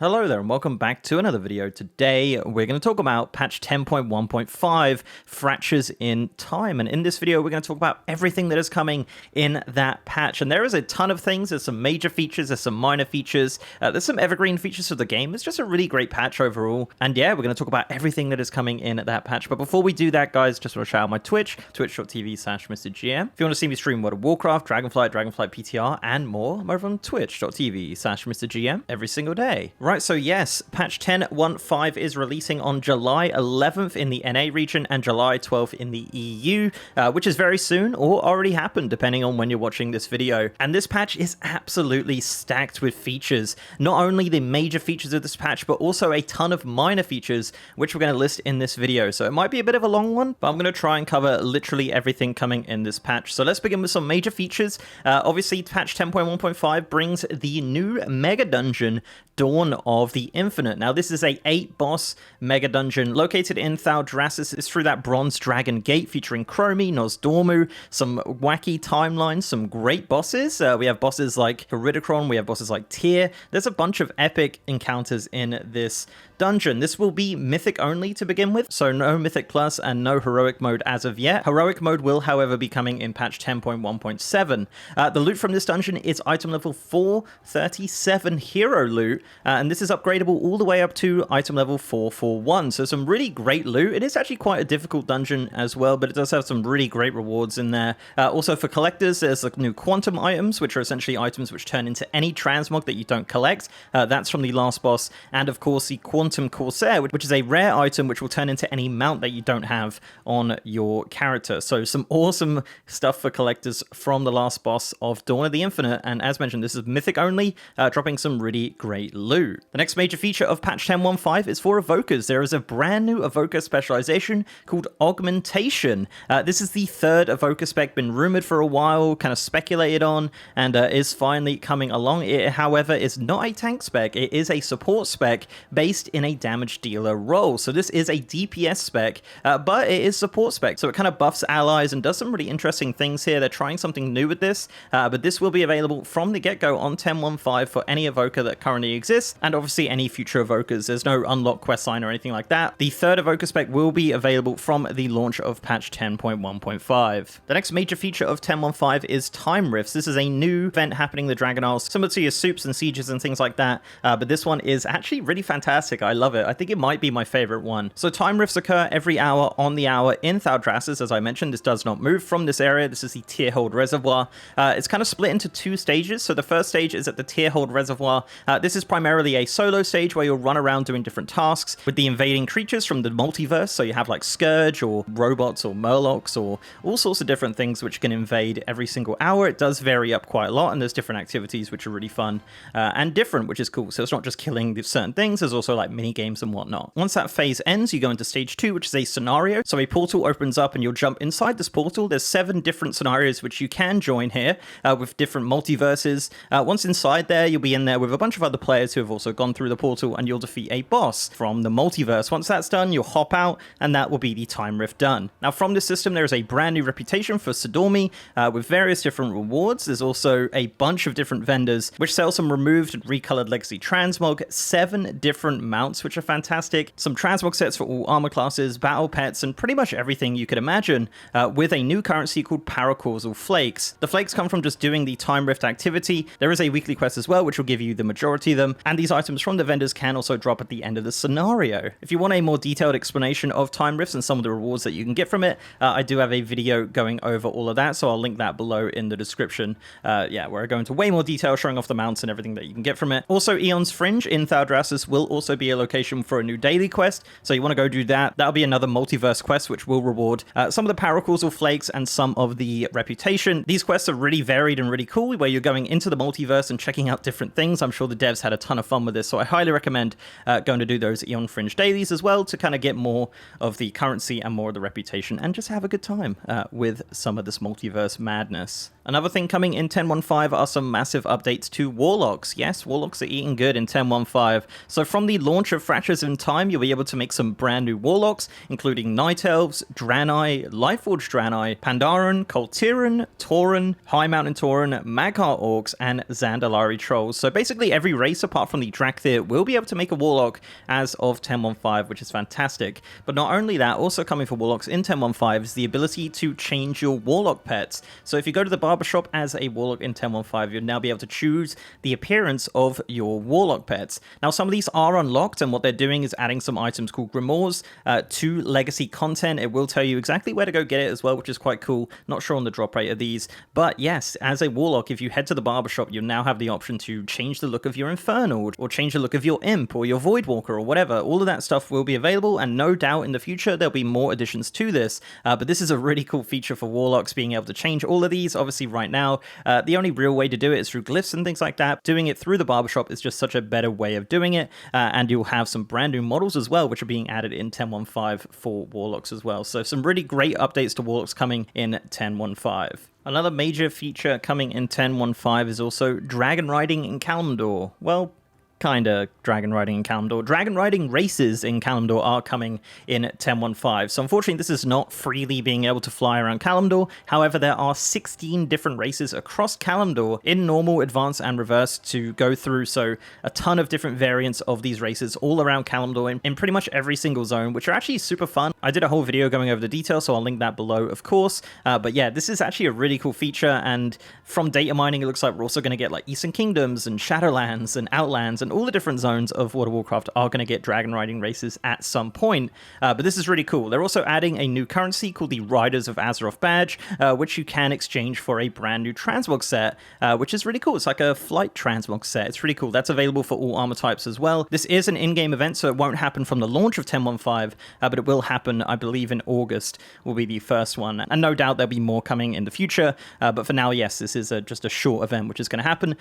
Hello there and welcome back to another video. Today we're going to talk about patch 10.1.5 Fractures in Time, and in this video we're going to talk about everything that is coming in that patch. And there is a ton of things. There's some major features, there's some minor features, there's some evergreen features for the game. It's just a really great patch overall, and yeah, we're going to talk about everything that is coming in that patch. But before we do that, guys, just want to shout out my Twitch, twitch.tv/MrGM. If you want to see me stream World of Warcraft, Dragonflight PTR and more, I'm over on twitch.tv/MrGM every single day. Right, so yes, patch 10.1.5 is releasing on July 11th in the NA region and July 12th in the EU, which is very soon or already happened depending on when you're watching this video. And this patch is absolutely stacked with features. Not only the major features of this patch, but also a ton of minor features, which we're going to list in this video. So it might be a bit of a long one, but I'm going to try and cover literally everything coming in this patch. So let's begin with some major features. Obviously, patch 10.1.5 brings the new mega dungeon, Dawn of the Infinite. Now, this is a 8-boss mega dungeon located in Thaldraszus. It's through that bronze dragon gate featuring Chromie, Nosdormu, some wacky timelines, some great bosses. We have bosses like Heridikron, we have bosses like Tier. There's a bunch of epic encounters in this dungeon. This will be mythic only to begin with, so no mythic plus and no heroic mode as of yet. Heroic mode will, however, be coming in patch 10.1.7. The loot from this dungeon is item level 437 hero loot, and this is upgradable all the way up to item level 441. So some really great loot. It is actually quite a difficult dungeon as well, but it does have some really great rewards in there. Also for collectors, there's the new quantum items, which are essentially items which turn into any transmog that you don't collect. That's from the last boss, and of course the Quantum Corsair, which is a rare item which will turn into any mount that you don't have on your character. So some awesome stuff for collectors from the last boss of Dawn of the Infinite, and as mentioned, this is mythic only, dropping some really great loot. The next major feature of patch 10.1.5 is for Evokers. There is a brand new Evoker specialization called Augmentation. This is the third Evoker spec, been rumored for a while, kind of speculated on, and is finally coming along. It, however, is not a tank spec. It is a support spec based in a damage dealer role. So this is a DPS spec, but it is support spec. So it kind of buffs allies and does some really interesting things here. They're trying something new with this, but this will be available from the get-go on 10.1.5 for any Evoker that currently exists, and obviously any future Evokers. There's no unlock quest line or anything like that. The third Evoker spec will be available from the launch of patch 10.1.5. The next major feature of 10.1.5 is Time Rifts. This is a new event happening in the Dragon Isles, similar to your soups and sieges and things like that, but this one is actually really fantastic. I love it. I think it might be my favorite one. So Time Rifts occur every hour on the hour in Thaldraszus. As I mentioned, this does not move from this area. This is the Tierhold Reservoir. It's kind of split into two stages. So the first stage is at the Tierhold Reservoir. This is primarily a solo stage where you'll run around doing different tasks with the invading creatures from the multiverse. So you have like Scourge or robots or Murlocs or all sorts of different things which can invade every single hour. It does vary up quite a lot, and there's different activities which are really fun and different, which is cool. So it's not just killing certain things, there's also like mini games and whatnot. Once that phase ends, you go into stage 2, which is a scenario. So a portal opens up and you'll jump inside this portal. There's 7 different scenarios which you can join here with different multiverses. Once inside there, you'll be in there with a bunch of other players who have also gone through the portal, and you'll defeat a boss from the multiverse. Once that's done, you'll hop out, and that will be the time rift done. Now, from this system, there is a brand new reputation for Sidormi with various different rewards. There's also a bunch of different vendors which sell some removed and recolored legacy transmog, 7 different mounts which are fantastic, some transmog sets for all armor classes, battle pets, and pretty much everything you could imagine, with a new currency called Paracausal Flakes. The flakes come from just doing the time rift activity. There is a weekly quest as well, which will give you the majority of them, and these items from the vendors can also drop at the end of the scenario. If you want a more detailed explanation of time rifts and some of the rewards that you can get from it, I do have a video going over all of that, so I'll link that below in the description, where I go into way more detail showing off the mounts and everything that you can get from it. Also, Aeon's Fringe in Thaldraszus will also be a location for a new daily quest, so you want to go do that. That'll be another multiverse quest which will reward some of the Paracausal Flakes and some of the reputation. These quests are really varied and really cool, where you're going into the multiverse and checking out different things. I'm sure the devs had a ton of fun with this, so I highly recommend going to do those Aeon Fringe dailies as well to kind of get more of the currency and more of the reputation and just have a good time with some of this multiverse madness. Another thing coming in 10.1.5 are some massive updates to Warlocks. Yes, Warlocks are eating good in 10.1.5. So from the launch of Fractures in Time, you'll be able to make some brand new Warlocks, including Night Elves, Draenei, Lightforged Draenei, Pandaren, Koltiran, Tauren, High Mountain Tauren, Magheart Orcs, and Zandalari Trolls. So basically every race apart from the Drakthir, will be able to make a Warlock as of 10.15, which is fantastic. But not only that, also coming for Warlocks in 10.15 is the ability to change your Warlock pets. So if you go to the barbershop as a Warlock in 10.15, you'll now be able to choose the appearance of your Warlock pets. Now, some of these are unlocked, and what they're doing is adding some items called Grimoires to Legacy content. It will tell you exactly where to go get it as well, which is quite cool. Not sure on the drop rate of these, but yes, as a Warlock, if you head to the barbershop, you'll now have the option to change the look of your Infernal, or change the look of your Imp, or your Voidwalker, or whatever. All of that stuff will be available, and no doubt in the future there'll be more additions to this, but this is a really cool feature for Warlocks, being able to change all of these. Obviously right now, the only real way to do it is through glyphs and things like that. Doing it through the barbershop is just such a better way of doing it, and you'll have some brand new models as well, which are being added in 10.15 for Warlocks as well. So some really great updates to Warlocks coming in 10.15. Another major feature coming in 10.15 is also Dragonriding in Kalimdor. Well, kinda Dragonriding in Kalimdor. Dragonriding races in Kalimdor are coming in 10.15. So unfortunately, this is not freely being able to fly around Kalimdor. However, there are 16 different races across Kalimdor in normal, advanced, and reverse to go through. So a ton of different variants of these races all around Kalimdor in pretty much every single zone, which are actually super fun. I did a whole video going over the details, so I'll link that below, of course. But yeah, this is actually a really cool feature. And from data mining, it looks like we're also going to get like Eastern Kingdoms and Shadowlands and Outlands, and all the different zones of World of Warcraft are going to get Dragonriding races at some point. But this is really cool. They're also adding a new currency called the Riders of Azeroth badge, which you can exchange for a brand new transmog set, which is really cool. It's like a flight transmog set. It's really cool. That's available for all armor types as well. This is an in-game event, so it won't happen from the launch of 10.15, but it will happen, I believe, in August will be the first one. And no doubt there'll be more coming in the future. But for now, yes, this is just a short event, which is going to happen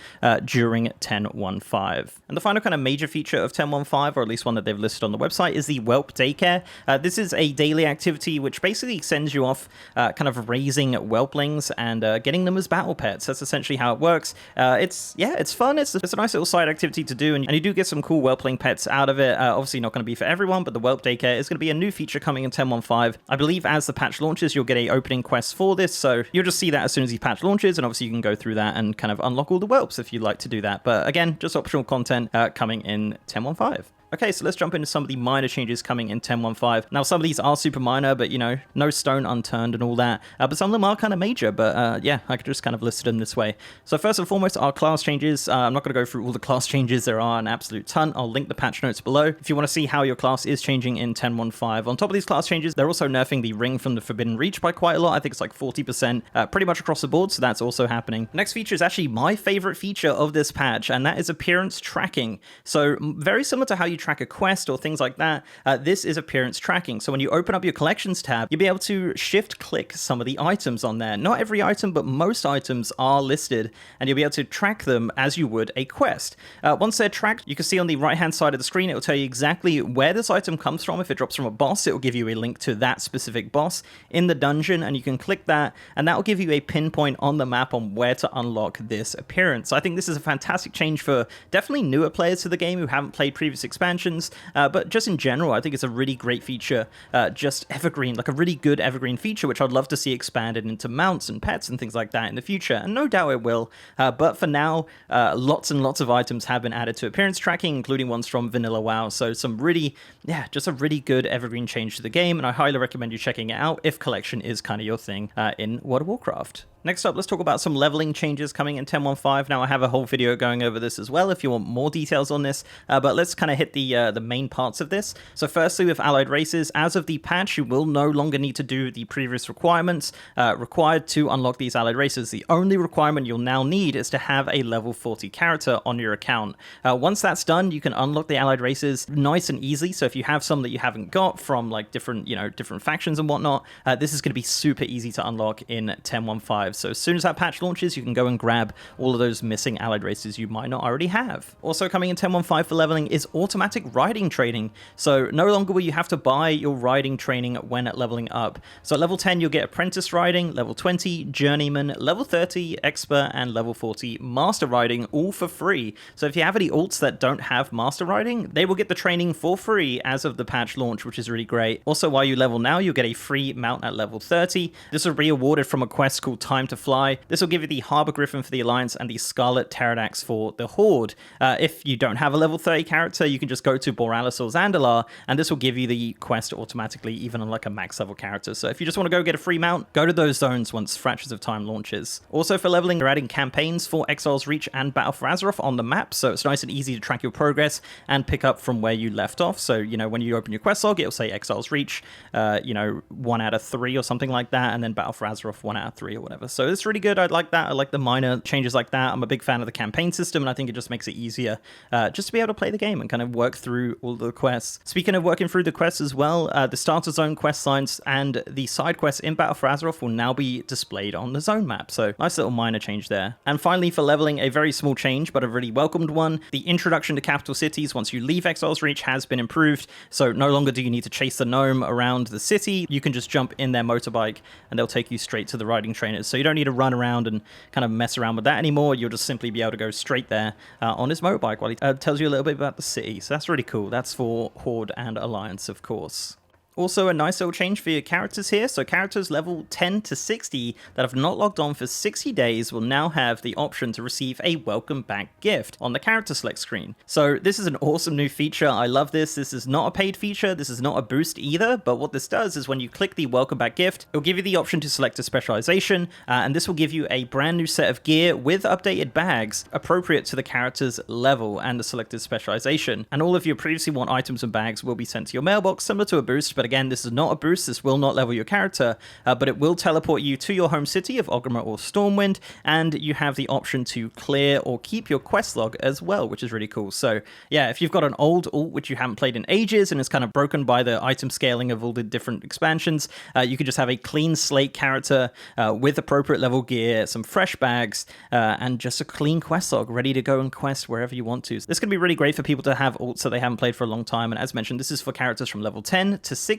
during 10.15. And the final kind of major feature of 10.15, or at least one that they've listed on the website, is the Whelp Daycare. This is a daily activity which basically sends you off kind of raising whelplings and getting them as battle pets. That's essentially how it works. It's fun. It's a nice little side activity to do, and you do get some cool whelpling pets out of it. Obviously not going to be for everyone, but the Whelp Daycare is going to be a new feature coming in 10.15. I believe as the patch launches, you'll get a opening quest for this, so you'll just see that as soon as the patch launches, and obviously you can go through that and kind of unlock all the whelps if you'd like to do that. But again, just optional content coming in 10.15. Okay, so let's jump into some of the minor changes coming in 10.15. Now, some of these are super minor, but, you know, no stone unturned and all that. But some of them are kind of major, but yeah, I could just kind of list them this way. So first and foremost are class changes. I'm not going to go through all the class changes. There are an absolute ton. I'll link the patch notes below if you want to see how your class is changing in 10.15. On top of these class changes, they're also nerfing the Ring from the Forbidden Reach by quite a lot. I think it's like 40%, pretty much across the board, so that's also happening. The next feature is actually my favorite feature of this patch, and that is appearance tracking. So very similar to how you track a quest or things like that, this is appearance tracking. So when you open up your collections tab, you'll be able to shift click some of the items on there. Not every item, but most items are listed, and you'll be able to track them as you would a quest. Once they're tracked, you can see on the right hand side of the screen, it will tell you exactly where this item comes from. If it drops from a boss, it will give you a link to that specific boss in the dungeon, and you can click that, and that will give you a pinpoint on the map on where to unlock this appearance. I think this is a fantastic change for definitely newer players to the game who haven't played previous expansions. But just in general, I think it's a really great feature, just evergreen, like a really good evergreen feature, which I'd love to see expanded into mounts and pets and things like that in the future, and no doubt it will. But for now, lots and lots of items have been added to appearance tracking, including ones from Vanilla WoW, so some really, just a really good evergreen change to the game, and I highly recommend you checking it out if collection is kind of your thing in World of Warcraft. Next up, let's talk about some leveling changes coming in 10.15. Now, I have a whole video going over this as well if you want more details on this, but let's kind of hit the main parts of this. So firstly, with allied races, as of the patch, you will no longer need to do the previous requirements required to unlock these allied races. The only requirement you'll now need is to have a level 40 character on your account. Once that's done, you can unlock the allied races nice and easy. So if you have some that you haven't got from like different factions and whatnot, this is going to be super easy to unlock in 10.15. So as soon as that patch launches, you can go and grab all of those missing allied races you might not already have. Also coming in 10.15 for leveling is automatic riding training. So no longer will you have to buy your riding training when leveling up. So at level 10, you'll get apprentice riding, level 20, journeyman, level 30, expert, and level 40, master riding, all for free. So if you have any alts that don't have master riding, they will get the training for free as of the patch launch, which is really great. Also, while you level now, you'll get a free mount at level 30. This will be awarded from a quest called Time to Fly. This will give you the Harbor Griffin for the Alliance and the Scarlet Pterodax for the Horde. If you don't have a level 30 character, you can just go to Borealis or Zandalar, and this will give you the quest automatically, even on like a max level character. So if you just want to go get a free mount, go to those zones once Fractures of Time launches. Also for leveling, they're adding campaigns for Exile's Reach and Battle for Azeroth on the map, so it's nice and easy to track your progress and pick up from where you left off. So, you know, when you open your quest log, it'll say Exile's Reach, 1 out of 3 or something like that, and then Battle for Azeroth 1 out of 3 or whatever. So it's really good. I like that. I like the minor changes like that. I'm a big fan of the campaign system, and I think it just makes it easier just to be able to play the game and kind of work through all the quests. Speaking of working through the quests as well, the Starter Zone quest lines and the side quests in Battle for Azeroth will now be displayed on the zone map. So nice little minor change there. And finally, for leveling, a very small change, but a really welcomed one. The introduction to capital cities once you leave Exile's Reach has been improved. So no longer do you need to chase the gnome around the city. You can just jump in their motorbike and they'll take you straight to the riding trainers. So you don't need to run around and kind of mess around with that anymore. You'll just simply be able to go straight there on his motorbike while he tells you a little bit about the city. So that's really cool. That's for Horde and Alliance, of course. Also, a nice little change for your characters here. So characters level 10 to 60 that have not logged on for 60 days will now have the option to receive a welcome back gift on the character select screen. So this is an awesome new feature. I love this. This is not a paid feature. This is not a boost either. But what this does is when you click the welcome back gift, it'll give you the option to select a specialization. And this will give you a brand new set of gear with updated bags appropriate to the character's level and the selected specialization. And all of your previously won items and bags will be sent to your mailbox, similar to a boost, but again, this is not a boost. This will not level your character, but it will teleport you to your home city of Orgrimmar or Stormwind, and you have the option to clear or keep your quest log as well, which is really cool. So yeah, if you've got an old alt which you haven't played in ages and is kind of broken by the item scaling of all the different expansions, you can just have a clean slate character with appropriate level gear, some fresh bags, and just a clean quest log ready to go and quest wherever you want to. So this can be really great for people to have alts that they haven't played for a long time, and as mentioned, this is for characters from level 10 to 60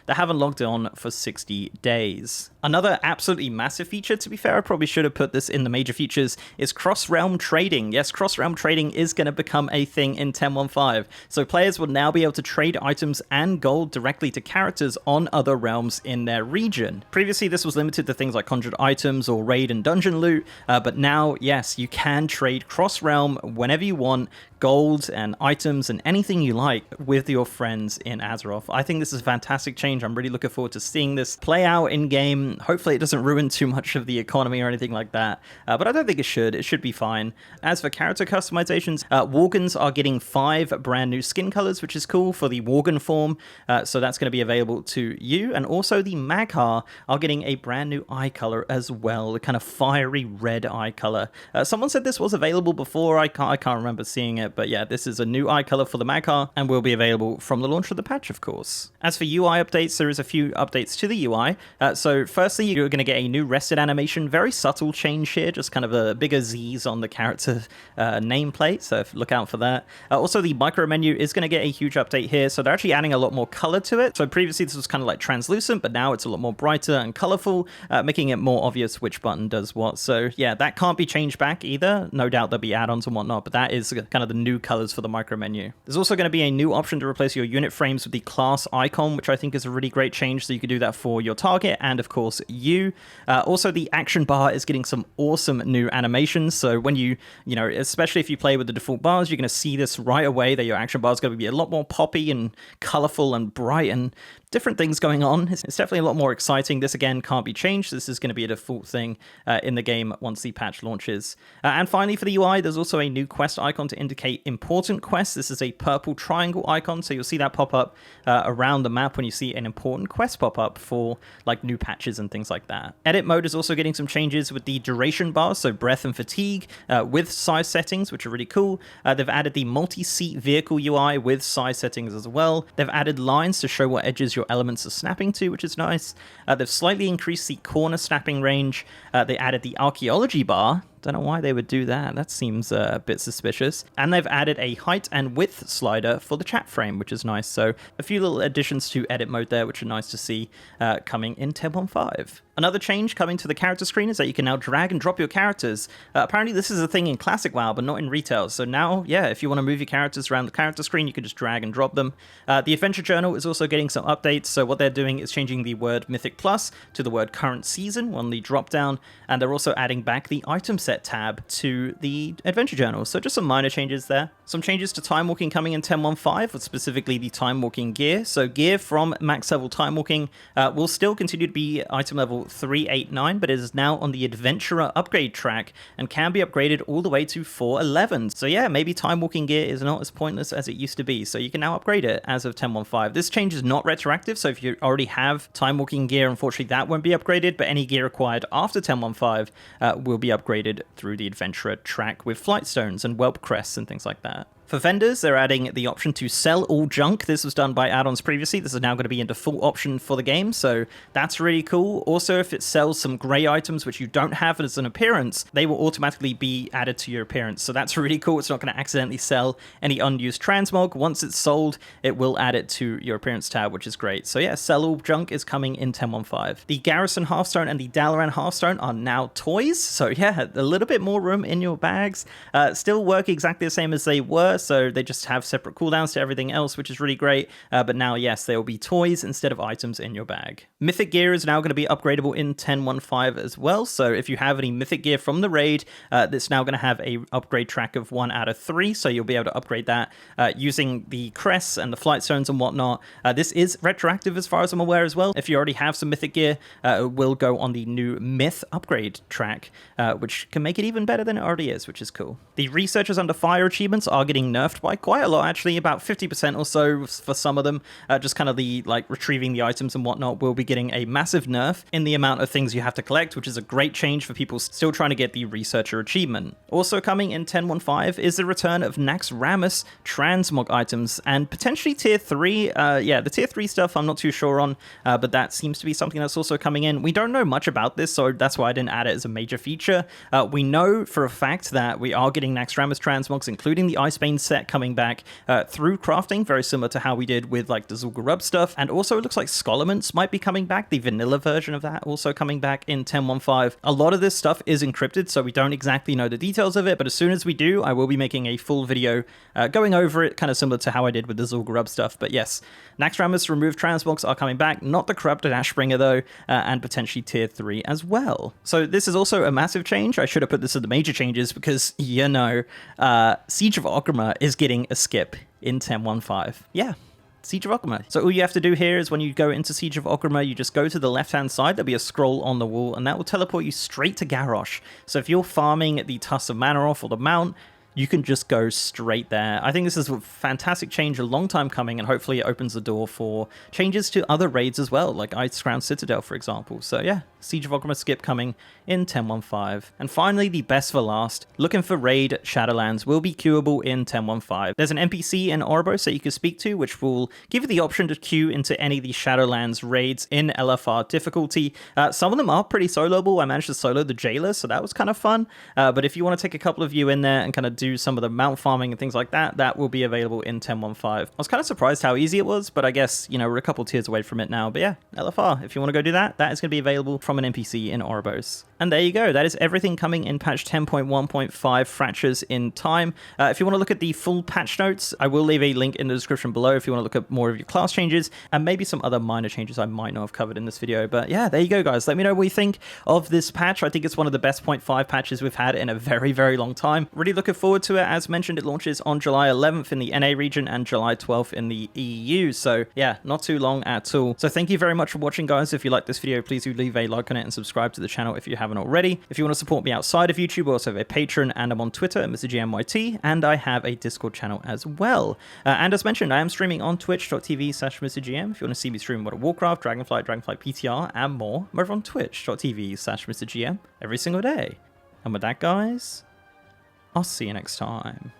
that haven't logged on for 60 days. Another absolutely massive feature, to be fair, I probably should have put this in the major features, is cross-realm trading. Yes, cross-realm trading is going to become a thing in 10.1.5. So players will now be able to trade items and gold directly to characters on other realms in their region. Previously, this was limited to things like conjured items or raid and dungeon loot, but now, yes, you can trade cross-realm whenever you want, gold and items and anything you like with your friends in Azeroth. I think this is a fantastic change. I'm really looking forward to seeing this play out in game. Hopefully it doesn't ruin too much of the economy or anything like that, but I don't think it should. It should be fine. As for character customizations, Worgens are getting 5 brand new skin colors, which is cool for the Worgen form, so that's going to be available to you. And also the Mag'har are getting a brand new eye color as well, the kind of fiery red eye color. Someone said this was available before. I can't remember seeing it, but yeah, this is a new eye color for the Mag'har and will be available from the launch of the patch, of course. As for UI updates, there is a few updates to the UI. So firstly, you're going to get a new rested animation, very subtle change here, just kind of a bigger Z's on the character nameplate, so look out for that. Also, the micro menu is going to get a huge update here, so they're actually adding a lot more color to it. So previously this was kind of like translucent, but now it's a lot more brighter and colorful, making it more obvious which button does what. So yeah, that can't be changed back either. No doubt there'll be add-ons and whatnot, but that is kind of the new colors for the micro menu. There's also going to be a new option to replace your unit frames with the class icon, which I think is a really great change, so you can do that for your target and of course you. Also, the action bar is getting some awesome new animations, so when you especially if you play with the default bars, you're going to see this right away, that your action bar is going to be a lot more poppy and colorful and bright and different things going on. It's definitely a lot more exciting. This again can't be changed. This is going to be a default thing in the game once the patch launches. And finally, for the UI, there's also a new quest icon to indicate important quests. This is a purple triangle icon, so you'll see that pop up around the map when you see an important quest pop up for like new patches and things like that. Edit mode is also getting some changes with the duration bars, so breath and fatigue with size settings, which are really cool. They've added the multi-seat vehicle UI with size settings as well. They've added lines to show what edges your elements are snapping to, which is nice. They've slightly increased the corner snapping range. They added the archaeology bar. Don't know why they would do that. That seems a bit suspicious. And they've added a height and width slider for the chat frame, which is nice. So a few little additions to edit mode there, which are nice to see coming in 10.1.5. Another change coming to the character screen is that you can now drag and drop your characters. Apparently this is a thing in Classic WoW, but not in Retail. So now, yeah, if you want to move your characters around the character screen, you can just drag and drop them. The Adventure Journal is also getting some updates. So what they're doing is changing the word Mythic Plus to the word Current Season on the drop down. And they're also adding back the Item Set tab to the Adventure Journal. So just some minor changes there. Some changes to Time Walking coming in 10.1.5, with specifically the Time Walking gear. So gear from max level Time Walking will still continue to be item level 389, but it is now on the Adventurer upgrade track and can be upgraded all the way to 411. So yeah, maybe Time Walking gear is not as pointless as it used to be. So you can now upgrade it as of 10.1.5. This change is not retroactive, so if you already have Time Walking gear, unfortunately that won't be upgraded, but any gear acquired after 10.1.5 will be upgraded through the Adventurer track with Flight Stones and Whelp Crests and things like that. For vendors, they're adding the option to sell all junk. This was done by add-ons previously. This is now going to be a default option for the game, so that's really cool. Also, if it sells some grey items which you don't have as an appearance, they will automatically be added to your appearance. So that's really cool. It's not going to accidentally sell any unused transmog. Once it's sold, it will add it to your appearance tab, which is great. So yeah, sell all junk is coming in 10.1.5. The Garrison Hearthstone and the Dalaran Hearthstone are now toys. So yeah, a little bit more room in your bags. Still work exactly the same as they were. So they just have separate cooldowns to everything else, which is really great. But now, yes, they will be toys instead of items in your bag. Mythic gear is now going to be upgradable in 10.1.5 as well. So if you have any mythic gear from the raid, that's now going to have a upgrade track of 1 out of 3. So you'll be able to upgrade that using the crests and the flight stones and whatnot. This is retroactive as far as I'm aware as well. If you already have some mythic gear, it will go on the new myth upgrade track, which can make it even better than it already is, which is cool. The researchers under fire achievements are getting nerfed by quite a lot, actually, about 50% or so for some of them. Just kind of the like retrieving the items and whatnot will be getting a massive nerf in the amount of things you have to collect, which is a great change for people still trying to get the researcher achievement. Also coming in 10.1.5 is the return of Naxxramas transmog items and potentially tier 3. Yeah, the tier 3 stuff I'm not too sure on, but that seems to be something that's also coming in. We don't know much about this, so that's why I didn't add it as a major feature. We know for a fact that we are getting Naxxramas transmogs, including the Icebane set coming back through crafting, very similar to how we did with like the Zul'Gurub stuff. And also it looks like Scholomance might be coming back, the vanilla version of that also coming back in 10.1.5. A lot of this stuff is encrypted, so we don't exactly know the details of it, but as soon as we do, I will be making a full video going over it, kind of similar to how I did with the Zul'Gurub stuff. But yes, Naxxramas removed transmogs are coming back, not the corrupted Ashbringer though, and potentially tier 3 as well. So this is also a massive change. I should have put this in the major changes because, you know, Siege of Orgrimmar is getting a skip in 10.1.5. Yeah. Siege of Orgrimmar. So all you have to do here is when you go into Siege of Orgrimmar, you just go to the left-hand side, there'll be a scroll on the wall, and that will teleport you straight to Garrosh. So if you're farming the Tusk of Manaroth or the Mount, you can just go straight there. I think this is a fantastic change, a long time coming, and hopefully it opens the door for changes to other raids as well, like Icecrown Citadel, for example. So yeah, Siege of Orgrimmar skip coming in 10.1.5. And finally, the best for last, looking for raid Shadowlands will be queuable in 10.1.5. There's an NPC in Oribos that you can speak to, which will give you the option to queue into any of the Shadowlands raids in LFR difficulty. Some of them are pretty soloable. I managed to solo the Jailer, so that was kind of fun. But if you want to take a couple of you in there and kind of do some of the mount farming and things like that, that will be available in 10.1.5. I was kind of surprised how easy it was, but I guess, you know, we're a couple tiers away from it now. But yeah, LFR, if you want to go do that, that is going to be available from an NPC in Oribos. And there you go. That is everything coming in patch 10.1.5 Fractures in Time. If you want to look at the full patch notes, I will leave a link in the description below if you want to look at more of your class changes and maybe some other minor changes I might not have covered in this video. But yeah, there you go, guys. Let me know what you think of this patch. I think it's one of the best 0.5 patches we've had in a very, very long time. Really looking forward to it. As mentioned, it launches on July 11th in the NA region and July 12th in the EU. So yeah, not too long at all. So thank you very much for watching, guys. If you like this video, please do leave a like on it and subscribe to the channel if you haven't already. If you want to support me outside of YouTube, I also have a Patreon, and I'm on Twitter at MrGMYT, and I have a Discord channel as well. And as mentioned, I am streaming on twitch.tv/MrGM. If you want to see me stream World of Warcraft, Dragonflight, Dragonflight PTR, and more, I'm over on twitch.tv/MrGM every single day. And with that, guys, I'll see you next time.